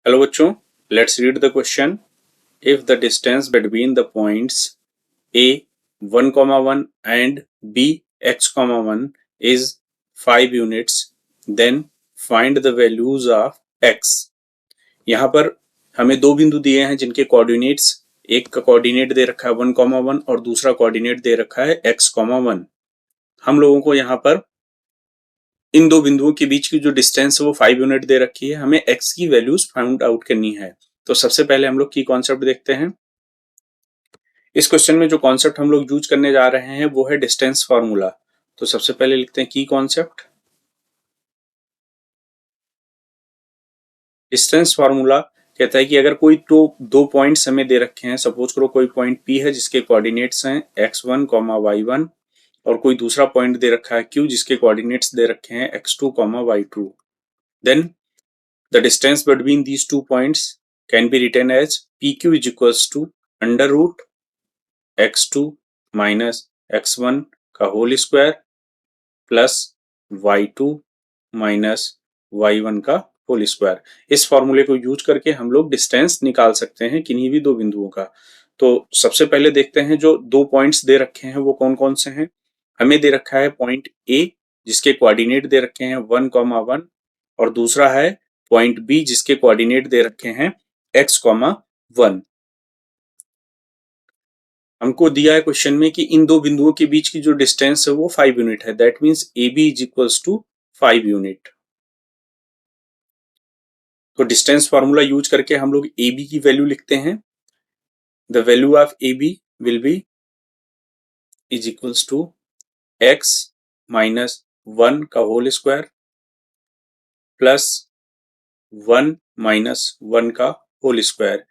Hello बच्चों, let's read the question. If the distance between the points a 1,1 and b x,1 is 5 units, then find the values of x। यहाँ पर हमें दो बिंदु दिए हैं जिनके कोऑर्डिनेट्स, एक का कोऑर्डिनेट दे रखा है 1,1 और दूसरा कोऑर्डिनेट दे रखा है x,1। हम लोगों को यहाँ पर इन दो बिंदुओं के बीच की जो डिस्टेंस है वो 5 यूनिट दे रखी है। हमें x की वैल्यूज फाइंड आउट करनी है। तो सबसे पहले हम लोग की कॉन्सेप्ट देखते हैं। इस क्वेश्चन में जो कॉन्सेप्ट हम लोग यूज करने जा रहे हैं वो है डिस्टेंस फार्मूला। तो सबसे पहले लिखते हैं की कॉन्सेप्ट। डिस्टेंस फार्मूला कहता है कि अगर कोई दो पॉइंट्स हमें दे रखे हैं, सपोज करो कोई पॉइंट P है जिसके कोऑर्डिनेट्स हैं x1, y1 और कोई दूसरा पॉइंट दे रखा है Q जिसके कोऑर्डिनेट्स दे रखे हैं x2, y2। Then the distance between these 2 points can be written as PQ is equals to under root x2 minus x1 का whole square plus y2 minus y1 का होल स्क्वायर। इस फॉर्मूले को use करके हम लोग डिस्टेंस निकाल सकते हैं किन्हीं भी दो बिंदुओं का। तो सबसे पहले देखते हैं जो दो पॉइंट्स दे रखे हैं वो कौन कौन से हैं। हमें दे रखा है पॉइंट A जिसके कोऑर्डिनेट दे रखे हैं 1,1 और दूसरा है पॉइंट B जिसके कोऑर्डिनेट दे रखे हैं x,1। हमको दिया है क्वेश्चन में कि इन दो बिंदुओं के बीच की जो डिस्टेंस है वो 5 यूनिट है। That means AB is equals to 5 unit. तो डिस्टेंस फार्मूला यूज करके हम लोग AB की वैल्यू लिखते हैं। The value of AB will be is equals to x minus 1 का होल स्क्वायर प्लस 1 माइनस 1 का whole square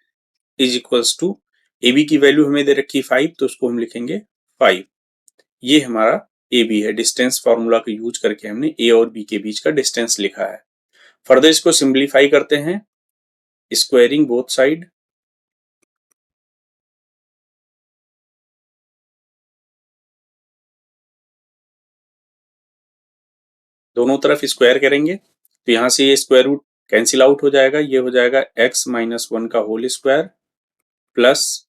is equals to AB की वैल्यू हमें दे रखी 5 तो उसको हम लिखेंगे 5। ये हमारा AB है। डिस्टेंस फार्मूला को यूज करके हमने A और B के बीच का डिस्टेंस लिखा है। फर्दर इसको सिंप्लीफाई करते हैं, स्क्वायरिंग बोथ साइड। दोनों तरफ स्क्वायर करेंगे तो यहां से ये स्क्वायर रूट कैंसिल आउट हो जाएगा। ये हो जाएगा x माइनस 1 का होल स्क्वायर प्लस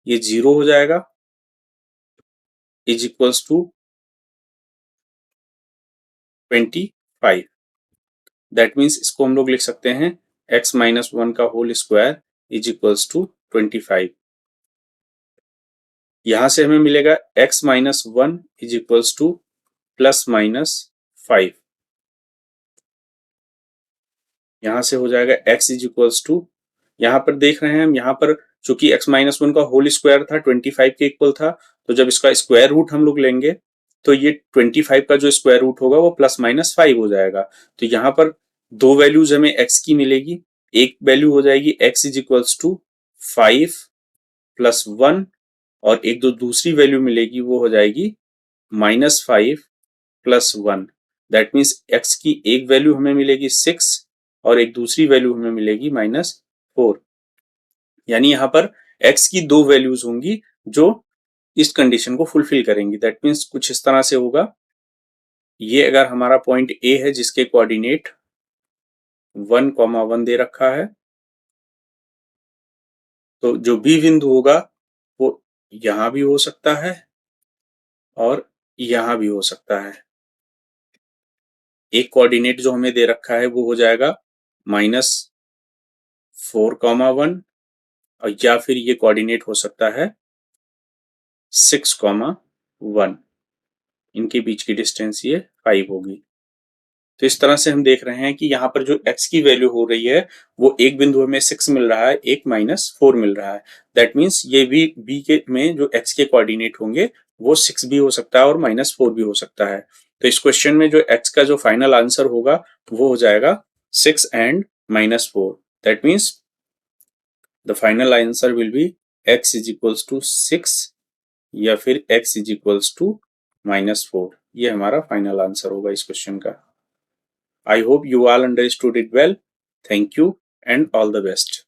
ये 0 हो जाएगा is equals to 25। That means इसको हम लोग लिख सकते हैं x माइनस 1 का whole square is equals to 25। यहां से हमें मिलेगा x minus 1 is equals to plus minus 5। यहां से हो जाएगा x इज इक्वल्स टू, यहां पर देख रहे हैं हम, यहां पर चूंकि x माइनस 1 का होल स्क्वायर था 25 के इक्वल था, तो जब इसका स्क्वायर रूट हम लोग लेंगे तो ये 25 का जो स्क्वायर रूट होगा वो प्लस माइनस 5 हो जाएगा। तो यहाँ पर दो वैल्यूज हमें x की मिलेगी। एक वैल्यू हो जाएगी x is equals to 5 plus 1 और एक जो दूसरी वैल्यू मिलेगी वो हो जाएगी minus 5 plus 1। That means x की एक वैल्यू हमें मिलेगी 6 और एक दूसरी वैल्यू हमें मिलेगी -4। यानी यहां पर x की दो वैल्यूज होंगी जो इस कंडीशन को फुलफिल करेंगी। दैट मीन्स कुछ इस तरह से होगा। ये अगर हमारा पॉइंट A है जिसके कोऑर्डिनेट 1,1 दे रखा है, तो जो B बिंदु होगा वो यहां भी हो सकता है और यहां भी हो सकता है। एक कोऑर्डिनेट जो हमें दे रखा है वो हो जाएगा -4,1 और या फिर ये कोऑर्डिनेट हो सकता है 6,1। इनके बीच की डिस्टेंस ये 5 होगी। तो इस तरह से हम देख रहे हैं कि यहाँ पर जो x की वैल्यू हो रही है वो एक बिंदु हमें 6 मिल रहा है, एक -4 मिल रहा है। दैट मीन्स ये भी b के में जो x के कोऑर्डिनेट होंगे वो 6 भी हो सकता है और -4 भी हो सकता है। तो इस क्वेश्चन में जो x का जो फाइनल आंसर होगा वो हो जाएगा 6 and -4। That means the final answer will be x is equals to 6 या फिर x इज इक्वल्स टू -4। ये हमारा फाइनल आंसर होगा इस क्वेश्चन का। I hope you all understood it well. Thank you and all the best.